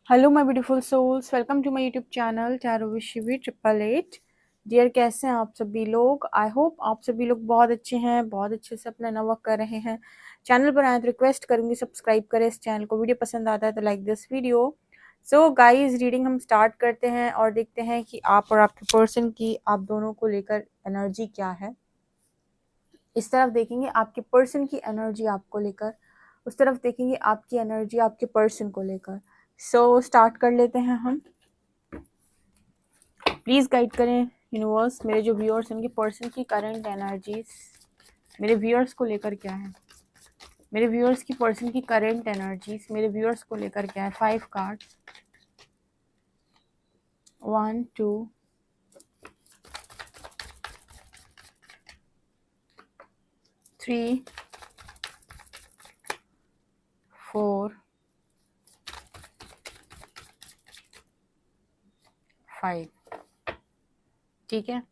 Hello my beautiful souls, welcome to my YouTube channel tarot with Shivi 888। Dear, कैसे हैं आप सभी लोग? आई होप आप सभी लोग बहुत अच्छे हैं, बहुत अच्छे से अपना नया वर्क कर रहे हैं। चैनल पर आए तो रिक्वेस्ट करूंगी सब्सक्राइब करें इस चैनल को। वीडियो पसंद आता है तो like this video. So guys, reading हम स्टार्ट करते हैं और देखते हैं कि आप और आपके पर्सन की, आप दोनों को लेकर एनर्जी क्या है। इस तरफ देखेंगे आपके पर्सन की एनर्जी आपको लेकर, उस तरफ देखेंगे आपकी एनर्जी आपके पर्सन को लेकर। सो स्टार्ट कर लेते हैं हम। प्लीज़ गाइड करें यूनिवर्स, मेरे जो व्यूअर्स हैं उनके पर्सन की करंट एनर्जीज मेरे व्यूअर्स को लेकर क्या है। मेरे व्यूअर्स की पर्सन की करंट एनर्जीज मेरे व्यूअर्स को लेकर क्या है। 5 कार्ड, 1 2 3 4 5। ठीक है,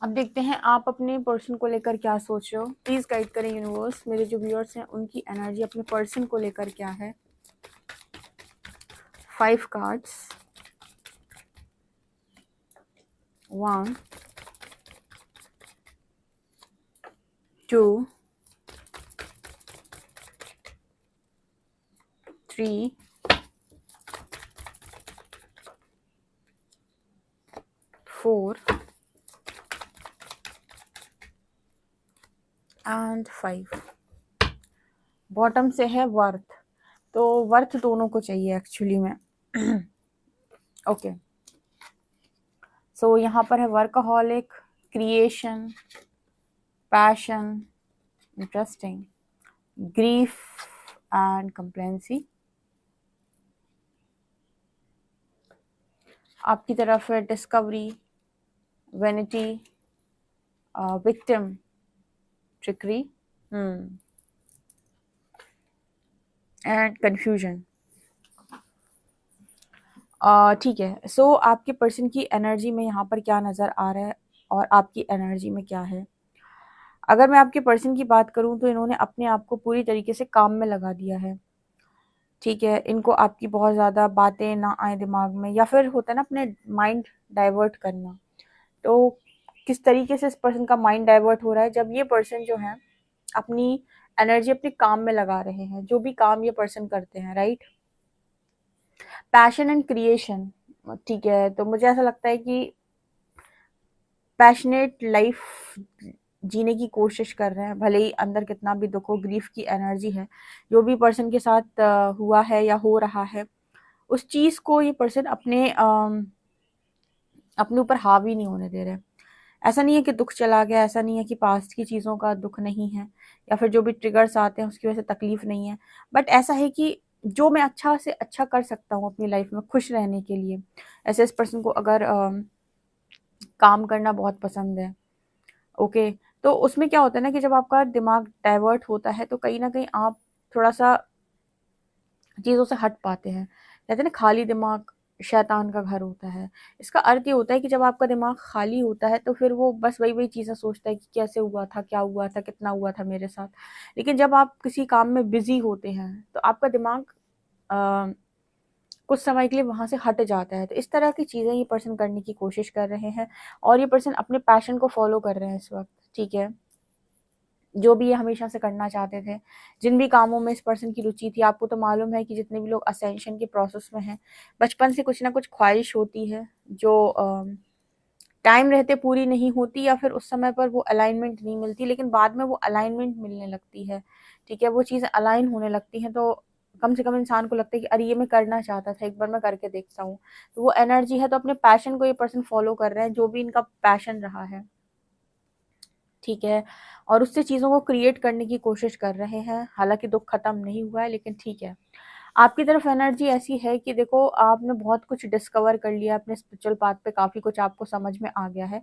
अब देखते हैं आप अपने पर्सन को लेकर क्या सोच रहे हो। प्लीज़ गाइड करें यूनिवर्स, मेरे जो व्यूअर्स हैं उनकी एनर्जी अपने पर्सन को लेकर क्या है। 5 कार्ड्स, 1 2 3 4 एंड 5। बॉटम से है वर्थ, तो वर्थ दोनों को चाहिए एक्चुअली में। ओके, सो यहाँ पर है workaholic, creation, passion, interesting, grief and complacency. आपकी तरफ है discovery, vanity, victim, trickery and confusion. ठीक है, सो आपके पर्सन की एनर्जी में यहाँ पर क्या नज़र आ रहा है और आपकी एनर्जी में क्या है। अगर मैं आपके पर्सन की बात करूँ तो इन्होंने अपने आप को पूरी तरीके से काम में लगा दिया है। ठीक है, इनको आपकी बहुत ज़्यादा बातें ना आए दिमाग में, या फिर होता है ना अपने माइंड डाइवर्ट करना। तो किस तरीके से इस पर्सन का माइंड डाइवर्ट हो रहा है, जब ये पर्सन जो है अपनी एनर्जी अपने काम में लगा रहे हैं, जो भी काम ये पर्सन करते हैं, राइट। पैशन एंड क्रिएशन, ठीक है, तो मुझे ऐसा लगता है कि पैशनेट लाइफ जीने की कोशिश कर रहे हैं, भले ही अंदर कितना भी दुख हो। ग्रीफ की एनर्जी है, जो भी पर्सन के साथ हुआ है या हो रहा है, उस चीज़ को ये पर्सन अपने ऊपर हावी नहीं होने दे रहे। ऐसा नहीं है कि दुख चला गया, ऐसा नहीं है कि पास्ट की चीज़ों का दुख नहीं है, या फिर जो भी ट्रिगर्स आते हैं उसकी वजह से तकलीफ नहीं है। बट ऐसा है कि जो मैं अच्छा से अच्छा कर सकता हूँ अपनी लाइफ में खुश रहने के लिए। ऐसे इस पर्सन को अगर काम करना बहुत पसंद है, ओके, तो उसमें क्या होता है ना कि जब आपका दिमाग डाइवर्ट होता है तो कहीं ना कहीं आप थोड़ा सा चीज़ों से हट पाते हैं। कहते हैं ना, खाली दिमाग शैतान का घर होता है। इसका अर्थ ये होता है कि जब आपका दिमाग खाली होता है तो फिर वो बस वही वही चीज़ें सोचता है कि कैसे हुआ था, क्या हुआ था, कितना हुआ था मेरे साथ। लेकिन जब आप किसी काम में बिजी होते हैं तो आपका दिमाग अ, कुछ समय के लिए वहाँ से हट जाता है। तो इस तरह की चीज़ें ये पर्सन करने की कोशिश कर रहे हैं, और ये पर्सन अपने पैशन को फॉलो कर रहे हैं इस वक्त। ठीक है, जो भी ये हमेशा से करना चाहते थे, जिन भी कामों में इस पर्सन की रुचि थी। आपको तो मालूम है कि जितने भी लोग असेंशन के प्रोसेस में हैं, बचपन से कुछ ना कुछ ख्वाहिश होती है जो टाइम रहते पूरी नहीं होती, या फिर उस समय पर वो अलाइनमेंट नहीं मिलती, लेकिन बाद में वो अलाइनमेंट मिलने लगती है। ठीक है, वो चीज़ें अलाइन होने लगती हैं, तो कम से कम इंसान को लगता है कि अरे ये मैं करना चाहता था, एक बार मैं करके देखता हूँ। तो वो एनर्जी है, तो अपने पैशन को ये पर्सन फॉलो कर रहे हैं, जो भी इनका पैशन रहा है। ठीक है, और उससे चीज़ों को क्रिएट करने की कोशिश कर रहे हैं। हालांकि दुख खत्म नहीं हुआ है, लेकिन ठीक है, आपकी तरफ एनर्जी ऐसी है कि देखो, आपने बहुत कुछ डिस्कवर कर लिया अपने स्पिरिचुअल पाथ पे, काफ़ी कुछ आपको समझ में आ गया है।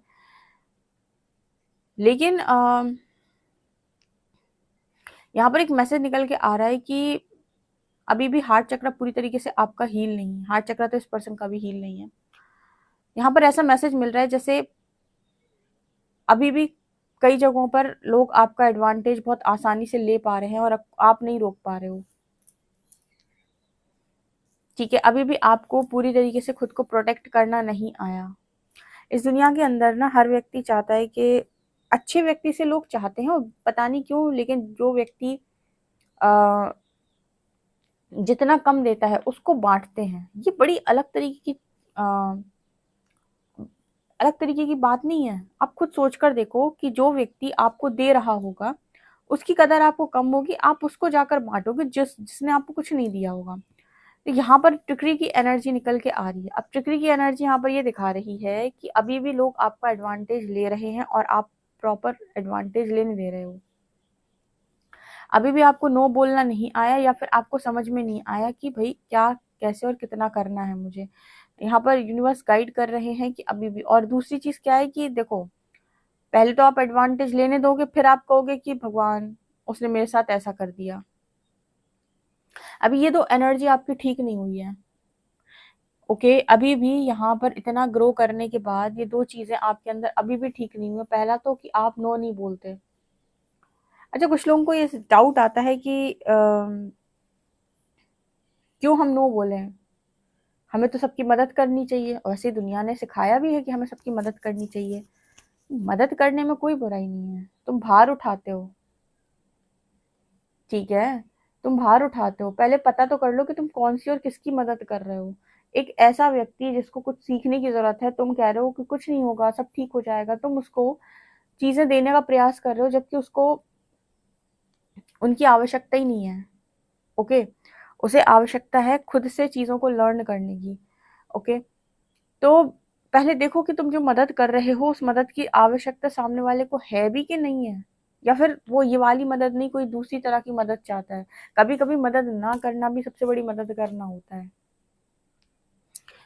लेकिन यहाँ पर एक मैसेज निकल के आ रहा है कि अभी भी हार्ट चक्र पूरी तरीके से आपका हील नहीं है। हार्ट चक्र तो इस पर्सन का भी हील नहीं है। यहाँ पर ऐसा मैसेज मिल रहा है जैसे अभी भी कई जगहों पर लोग आपका एडवांटेज बहुत आसानी से ले पा रहे हैं और आप नहीं रोक पा रहे हो। ठीक है, अभी भी आपको पूरी तरीके से खुद को प्रोटेक्ट करना नहीं आया। इस दुनिया के अंदर ना हर व्यक्ति चाहता है कि अच्छे व्यक्ति से लोग चाहते हैं, और पता नहीं क्यों, लेकिन जो व्यक्ति अ, जितना कम देता है उसको बाँटते हैं। ये बड़ी अ, अलग तरीके की बात नहीं है। आप खुद सोच कर देखो कि जो व्यक्ति आपको दे रहा होगा, उसकी कदर आपको कम होगी, आप उसको जाकर बाँटोगे जिसने आपको कुछ नहीं दिया होगा। तो यहाँ पर ट्रिकरी की एनर्जी निकल के आ रही है। अब ट्रिकरी की एनर्जी यहाँ पर ये दिखा रही है कि अभी भी लोग आपका एडवांटेज ले रहे हैं और आप प्रॉपर एडवांटेज लेने दे रहे हो। अभी भी आपको नो बोलना नहीं आया, या फिर आपको समझ में नहीं आया कि भाई क्या, कैसे और कितना करना है मुझे। यहाँ पर यूनिवर्स गाइड कर रहे हैं कि अभी भी। और दूसरी चीज़ क्या है कि देखो, पहले तो आप एडवांटेज लेने दोगे, फिर आप कहोगे कि भगवान, उसने मेरे साथ ऐसा कर दिया। अभी ये दो एनर्जी आपकी ठीक नहीं हुई है। ओके, अभी भी यहाँ पर इतना ग्रो करने के बाद ये दो चीज़ें आपके अंदर अभी भी ठीक नहीं हुई। पहला तो कि आप नो नहीं बोलते। अच्छा, कुछ लोगों को ये डाउट आता है कि क्यों हम नो बोले हैं, हमें तो सबकी मदद करनी चाहिए, और वैसे दुनिया ने सिखाया भी है कि हमें सबकी मदद करनी चाहिए। मदद करने में कोई बुराई नहीं है। तुम भार उठाते हो, ठीक है, तुम भार उठाते हो, पहले पता तो कर लो कि तुम कौन सी और किसकी मदद कर रहे हो। एक ऐसा व्यक्ति जिसको कुछ सीखने की जरूरत है, तुम कह रहे हो कि कुछ नहीं होगा, सब ठीक हो जाएगा, तुम उसको चीजें देने का प्रयास कर रहे हो, जबकि उसको उनकी आवश्यकता ही नहीं है। ओके, उसे आवश्यकता है खुद से चीजों को लर्न करने की। ओके, तो पहले देखो कि तुम जो मदद कर रहे हो, उस मदद की आवश्यकता सामने वाले को है भी कि नहीं है, या फिर वो ये वाली मदद नहीं, कोई दूसरी तरह की मदद चाहता है। कभी कभी मदद ना करना भी सबसे बड़ी मदद करना होता है,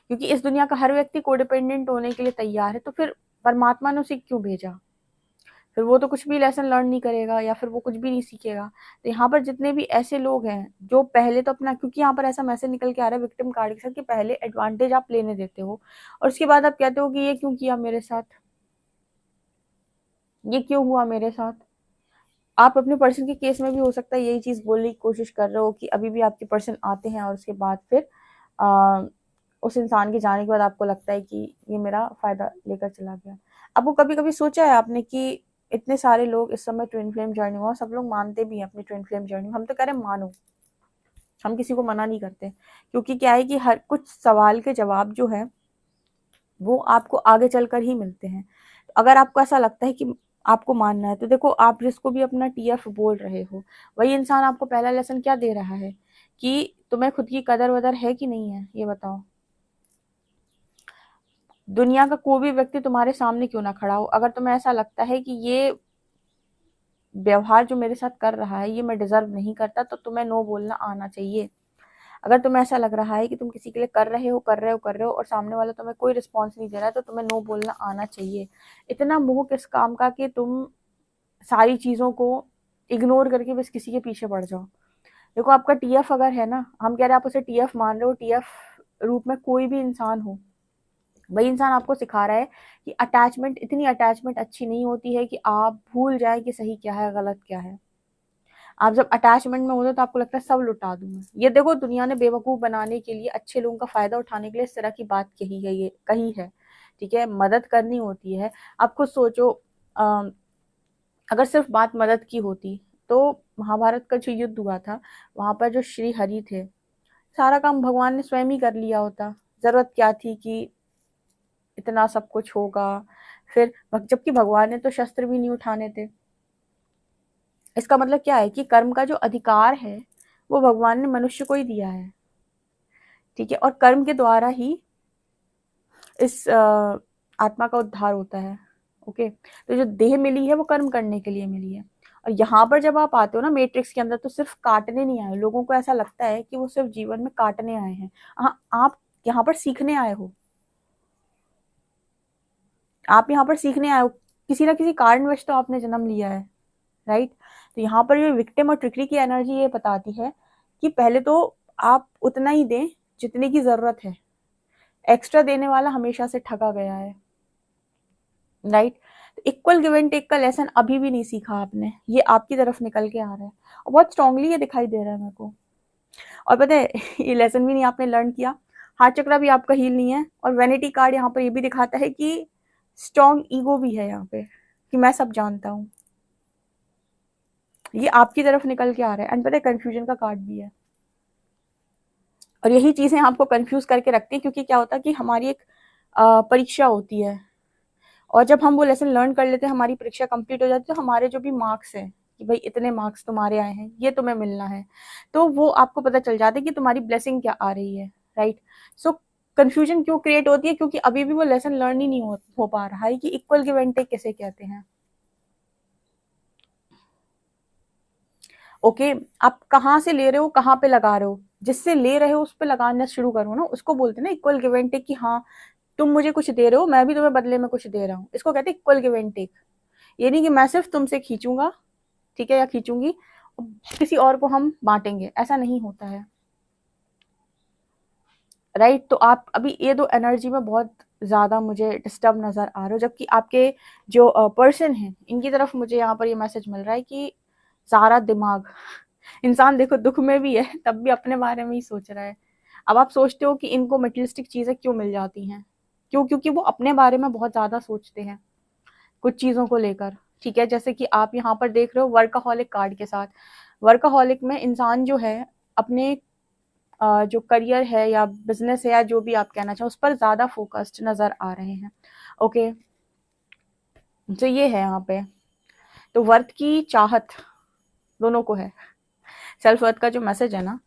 क्योंकि इस दुनिया का हर व्यक्ति कोडिपेंडेंट होने के लिए तैयार है। तो फिर परमात्मा ने उसे क्यों भेजा? फिर वो तो कुछ भी लेसन लर्न नहीं करेगा, या फिर वो कुछ भी नहीं सीखेगा। तो यहाँ पर जितने भी ऐसे लोग हैं जो पहले तो अपना, क्योंकि यहाँ पर ऐसा मैसेज निकल के आ रहा है विक्टिम कार्ड के साथ कि पहले एडवांटेज आप लेने देते हो, और उसके बाद आप कहते हो कि ये क्यों किया मेरे साथ, ये क्यों हुआ मेरे साथ। आप अपने पर्सन के केस में भी हो सकता है यही चीज बोलने की कोशिश कर रहे हो कि अभी भी आपके पर्सन आते हैं, और उसके बाद फिर आ, उस इंसान के जाने के बाद आपको लगता है कि ये मेरा फायदा लेकर चला गया। आपको कभी कभी सोचा है आपने कि इतने सारे लोग इस समय ट्विन फ्लेम जर्नी हुआ, सब लोग मानते भी हैं अपनी ट्विन फ्लेम जर्नी, हम तो कह रहे हैं मानो, हम किसी को मना नहीं करते। क्योंकि क्या है कि हर कुछ सवाल के जवाब जो है वो आपको आगे चलकर ही मिलते हैं। तो अगर आपको ऐसा लगता है कि आपको मानना है, तो देखो, आप जिसको भी अपना टीएफ बोल रहे हो, वही इंसान आपको पहला लेसन क्या दे रहा है कि तुम्हें खुद की कदर वदर है कि नहीं है, ये बताओ। दुनिया का कोई भी व्यक्ति तुम्हारे सामने क्यों ना खड़ा हो, अगर तुम्हें ऐसा लगता है कि ये व्यवहार जो मेरे साथ कर रहा है ये मैं डिजर्व नहीं करता, तो तुम्हें नो बोलना आना चाहिए। अगर तुम्हें ऐसा लग रहा है कि तुम किसी के लिए कर रहे हो और सामने वाला तुम्हें कोई रिस्पॉन्स नहीं दे रहा है, तो तुम्हें नो बोलना आना चाहिए। इतना मोह किस काम का कि तुम सारी चीजों को इग्नोर करके बस किसी के पीछे पड़ जाओ। देखो, आपका टीएफ अगर है ना, हम कह रहे हैं आप उसे टीएफ मान रहे हो, टीएफ रूप में कोई भी इंसान हो, वही इंसान आपको सिखा रहा है कि इतनी अटैचमेंट अच्छी नहीं होती है कि आप भूल जाए कि सही क्या है गलत क्या है। आप जब अटैचमेंट में होते हो तो आपको लगता है सब लुटा दूंगा। ये देखो, दुनिया ने बेवकूफ बनाने के लिए, अच्छे लोगों का फायदा उठाने के लिए इस तरह की बात कही है, ये कही है। ठीक है, मदद करनी होती है। आप खुद सोचो, अगर सिर्फ बात मदद की होती तो महाभारत का जो युद्ध हुआ था, वहां पर जो श्री हरि थे, सारा काम भगवान ने स्वयं ही कर लिया होता। जरूरत क्या थी कि इतना सब कुछ होगा। फिर जबकि भगवान ने तो शस्त्र भी नहीं उठाने थे। इसका मतलब क्या है कि कर्म का जो अधिकार है वो भगवान ने मनुष्य को ही दिया है। ठीक है, और कर्म के द्वारा ही इस आत्मा का उद्धार होता है। ओके, तो जो देह मिली है वो कर्म करने के लिए मिली है। और यहाँ पर जब आप आते हो ना मैट्रिक्स के अंदर, तो सिर्फ काटने नहीं आए। लोगों को ऐसा लगता है कि वो सिर्फ जीवन में काटने आए हैं। हाँ, आप यहाँ पर सीखने आए हो, आप यहाँ पर सीखने आए हो। किसी ना किसी कारणवश तो आपने जन्म लिया है, राइट। तो यहाँ पर ये विक्टिम और ट्रिकरी की एनर्जी ये बताती है कि पहले तो आप उतना ही दें जितने की जरूरत है। एक्स्ट्रा देने वाला हमेशा से ठगा गया है, right. Equal give and take का लेसन अभी भी नहीं सीखा आपने, ये आपकी तरफ निकल के आ रहा है, और बहुत स्ट्रांगली ये दिखाई दे रहा है मेरे को। और पता है ये लेसन भी नहीं आपने लर्न किया, हार्ट चक्रा भी आपका हील नहीं है, और वैनिटी कार्ड यहाँ पर ये भी दिखाता है कि स्ट्रॉन्ग ईगो भी है यहाँ पे, कि मैं सब जानता हूँ, ये आपकी तरफ निकल के आ रहा है। एंड पता है कंफ्यूजन का कार्ड भी है, और यही चीजें आपको कंफ्यूज करके रखती है, क्योंकि क्या होता है कि हमारी एक परीक्षा होती है, और जब हम वो लेसन लर्न कर लेते हैं, हमारी परीक्षा कंप्लीट हो जाती है, तो हमारे जो भी मार्क्स हैं कि भाई इतने मार्क्स तुम्हारे आए हैं, ये तुम्हें मिलना है, तो वो आपको पता चल जाता है कि तुम्हारी ब्लेसिंग क्या आ रही है, राइट। सो कंफ्यूजन क्यों क्रिएट होती है, क्योंकि अभी भी वो लेसन लर्न ही नहीं हो पा रहा है कि इक्वल गिव एंड टेक कैसे कहते हैं। ओके, आप कहाँ से ले रहे हो, कहाँ पे लगा रहे हो, जिससे ले रहे हो उस पे लगाना शुरू करो ना, उसको बोलते हैं ना इक्वल गिव एंड टेक, कि हाँ तुम मुझे कुछ दे रहे हो, मैं भी तुम्हें बदले में कुछ दे रहा हूँ, इसको कहते हैं इक्वल गिव एंड टेक। ये नहीं कि मैं सिर्फ तुमसे खींचूंगा, ठीक है, या खींचूंगी, किसी और को हम बांटेंगे, ऐसा नहीं होता है, राइट। तो आप अभी ये दो एनर्जी में बहुत ज्यादा मुझे डिस्टर्ब नजर आ रहे हो, जबकि आपके जो पर्सन है इनकी तरफ मुझे यहाँ पर ये मैसेज मिल रहा है कि सारा दिमाग, इंसान देखो दुख में भी है तब भी अपने बारे में ही सोच रहा है। अब आप सोचते हो कि इनको मटेरियलिस्टिक चीजें क्यों मिल जाती हैं, क्यों, क्योंकि वो अपने बारे में बहुत ज्यादा सोचते हैं कुछ चीजों को लेकर, ठीक है। जैसे कि आप यहाँ पर देख रहे हो वर्कaholic कार्ड के साथ, वर्कaholic में इंसान जो है अपने जो करियर है या बिजनेस है या जो भी आप कहना चाहो उस पर ज्यादा फोकस्ड नजर आ रहे हैं। ओके, तो ये है यहाँ पे, तो वर्थ की चाहत दोनों को है, सेल्फ वर्थ का जो मैसेज है ना,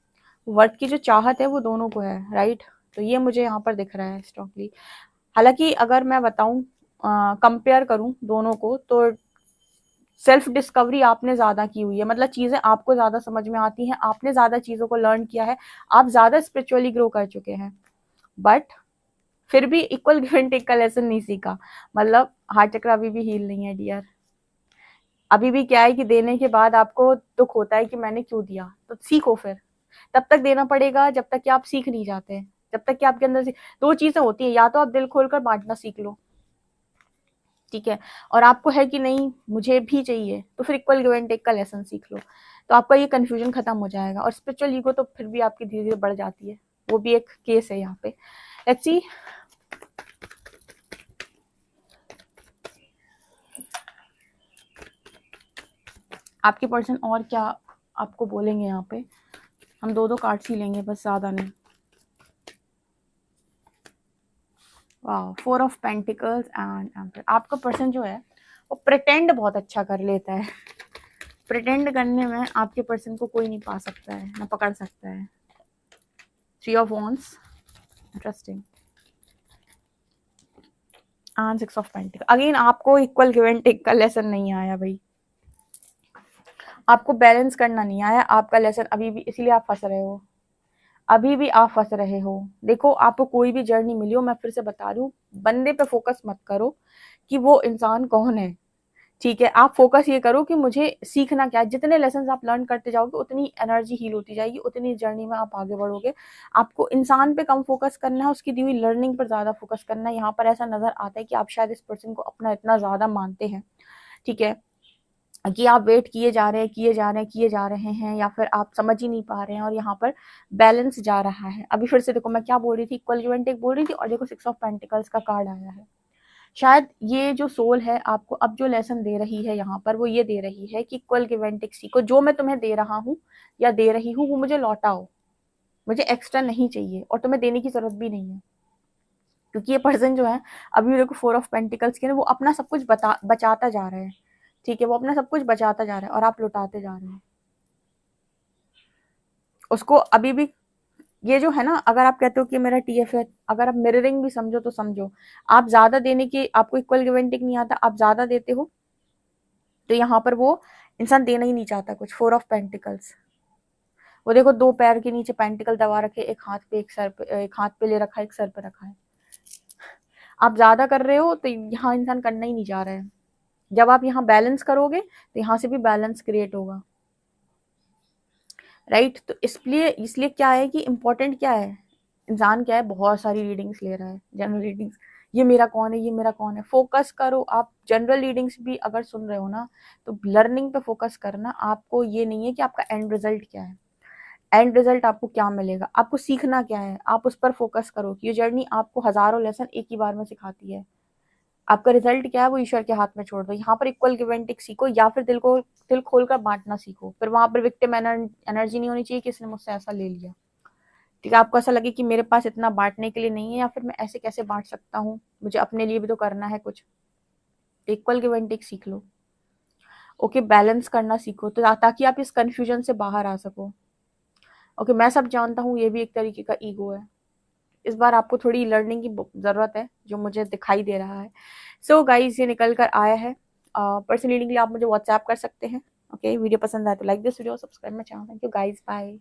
वर्थ की जो चाहत है वो दोनों को है, राइट। तो ये मुझे यहाँ पर दिख रहा है स्ट्रांगली। हालांकि अगर मैं बताऊं, कंपेयर करूं दोनों को, तो सेल्फ डिस्कवरी आपने ज्यादा की हुई है, मतलब चीजें आपको ज्यादा समझ में आती हैं, आपने ज्यादा चीजों को लर्न किया है, आप ज्यादा स्पिरिचुअली ग्रो कर चुके हैं, बट फिर भी इक्वल गिव एंड टेक का लेसन नहीं सीखा, मतलब हार्ट चक्र अभी भी हील नहीं है डियर। अभी भी क्या है कि देने के बाद आपको दुख होता है कि मैंने क्यों दिया, तो सीखो फिर, तब तक देना पड़ेगा जब तक कि आप सीख नहीं जाते, जब तक कि आपके अंदर से दो चीजें होती हैं, या तो आप दिल खोलकर बांटना सीख लो, ठीक है, और आपको है कि नहीं मुझे भी चाहिए, तो फिर इक्वल गिव एंड टेक का लेसन सीख लो, तो आपका ये कंफ्यूजन खत्म हो जाएगा। और स्पिरिचुअल ईगो तो फिर भी आपकी धीरे धीरे बढ़ जाती है, वो भी एक केस है यहाँ पे। लेट्स सी, आपके पर्सन और क्या आपको बोलेंगे यहाँ पे। हम दो दो कार्ड्स ही लेंगे बस, ज्यादा नहीं। वाह, 4 ऑफ पेंटिकल्स एंड एम्पर। आपका पर्सन जो है वो प्रिटेंड बहुत अच्छा कर लेता है, प्रिटेंड करने में आपके पर्सन को कोई नहीं पा सकता है ना पकड़ सकता है। 3 of wands, interesting, and 6 of pentacle. Again आपको इक्वल गिव एंड टेक का लेसन नहीं आया भाई, आपको बैलेंस करना नहीं आया, आपका लेसन अभी भी, इसीलिए आप फंस रहे हो, अभी भी आप फंस रहे हो। देखो आपको कोई भी जर्नी मिली हो, मैं फिर से बता रही हूँ, बंदे पे फोकस मत करो कि वो इंसान कौन है, ठीक है। आप फोकस ये करो कि मुझे सीखना क्या है, जितने लेसन आप लर्न करते जाओगे उतनी एनर्जी हील होती जाएगी, उतनी जर्नी में आप आगे बढ़ोगे। आपको इंसान पे कम फोकस करना है, उसकी दी हुई लर्निंग पर ज्यादा फोकस करना है। यहाँ पर ऐसा नजर आता है कि आप शायद इस पर्सन को अपना इतना ज्यादा मानते हैं, ठीक है, कि आप वेट किए जा रहे हैं, किए जा रहे हैं, किए जा रहे हैं, या फिर आप समझ ही नहीं पा रहे हैं, और यहाँ पर बैलेंस जा रहा है। अभी फिर से देखो मैं क्या बोल रही थी, इक्वल गिव एंड टेक बोल रही थी, और देखो 6 ऑफ पेंटिकल्स का कार्ड आया है। शायद ये जो सोल है आपको अब जो लेसन दे रही है यहाँ पर, वो ये दे रही है कि इक्वल गिव एंड टेक सीखो, जो मैं तुम्हें दे रहा हूँ या दे रही हूँ वो मुझे लौटाओ, मुझे एक्स्ट्रा नहीं चाहिए, और तुम्हें देने की जरूरत भी नहीं है। क्योंकि ये पर्सन जो है, अभी देखो 4 ऑफ पेंटिकल्स के, वो अपना सब कुछ बचाता जा रहा है, ठीक है, वो अपना सब कुछ बचाता जा रहा है और आप लुटाते जा रहे हैं उसको। अभी भी ये जो है ना, अगर आप कहते हो कि मेरा टीएफ है, अगर आप मिररिंग भी समझो तो समझो, आप ज्यादा देने की, आपको इक्वल गिव एंड टेक नहीं आता, आप ज्यादा देते हो, तो यहाँ पर वो इंसान देना ही नहीं चाहता कुछ। 4 ऑफ पेंटिकल्स, वो देखो 2 पैर के नीचे पेंटिकल दबा रखे, एक हाथ पे, एक सर पे, एक हाथ पे ले रखा है, एक सर पे रखा है। आप ज्यादा कर रहे हो तो यहाँ इंसान करना ही नहीं चाह रहा है। जब आप यहाँ बैलेंस करोगे तो यहाँ से भी बैलेंस क्रिएट होगा, राइट। तो इसलिए इसलिए क्या है कि इम्पोर्टेंट क्या है, इंसान क्या है, बहुत सारी रीडिंग्स ले रहा है, जनरल रीडिंग्स, ये मेरा कौन है, ये मेरा कौन है, फोकस करो। आप जनरल रीडिंग्स भी अगर सुन रहे हो ना, तो लर्निंग पे फोकस करना, आपको ये नहीं है कि आपका एंड रिजल्ट क्या है। एंड रिजल्ट आपको क्या मिलेगा, आपको सीखना क्या है, आप उस पर फोकस करो कि ये जर्नी आपको हजारों लेसन एक ही बार में सिखाती है। आपका रिजल्ट क्या है वो ईश्वर के हाथ में छोड़ दो। यहाँ पर इक्वल गिव एंड टेक सीखो, या फिर दिल खोलकर बांटना सीखो। फिर वहां पर विक्टिम एनर्जी नहीं होनी चाहिए कि इसने मुझसे ऐसा ले लिया। ठीक है, आपको ऐसा लगे कि मेरे पास इतना बांटने के लिए नहीं है, या फिर मैं ऐसे कैसे बांट सकता हूँ, मुझे अपने लिए भी तो करना है कुछ। इक्वल गिव एंड टेक सीख लो। ओके, बैलेंस करना सीखो, तो ताकि आप इस कंफ्यूजन से बाहर आ सको। ओके, मैं सब जानता हूँ, ये भी एक तरीके का ईगो है। इस बार आपको थोड़ी लर्निंग की जरूरत है, जो मुझे दिखाई दे रहा है। सो गाइज, ये निकल कर आया है। पर्सनल रीडिंग के लिए आप मुझे व्हाट्सएप कर सकते हैं। ओके, वीडियो पसंद आए तो like this video, subscribe my channel. Thank you guys, bye.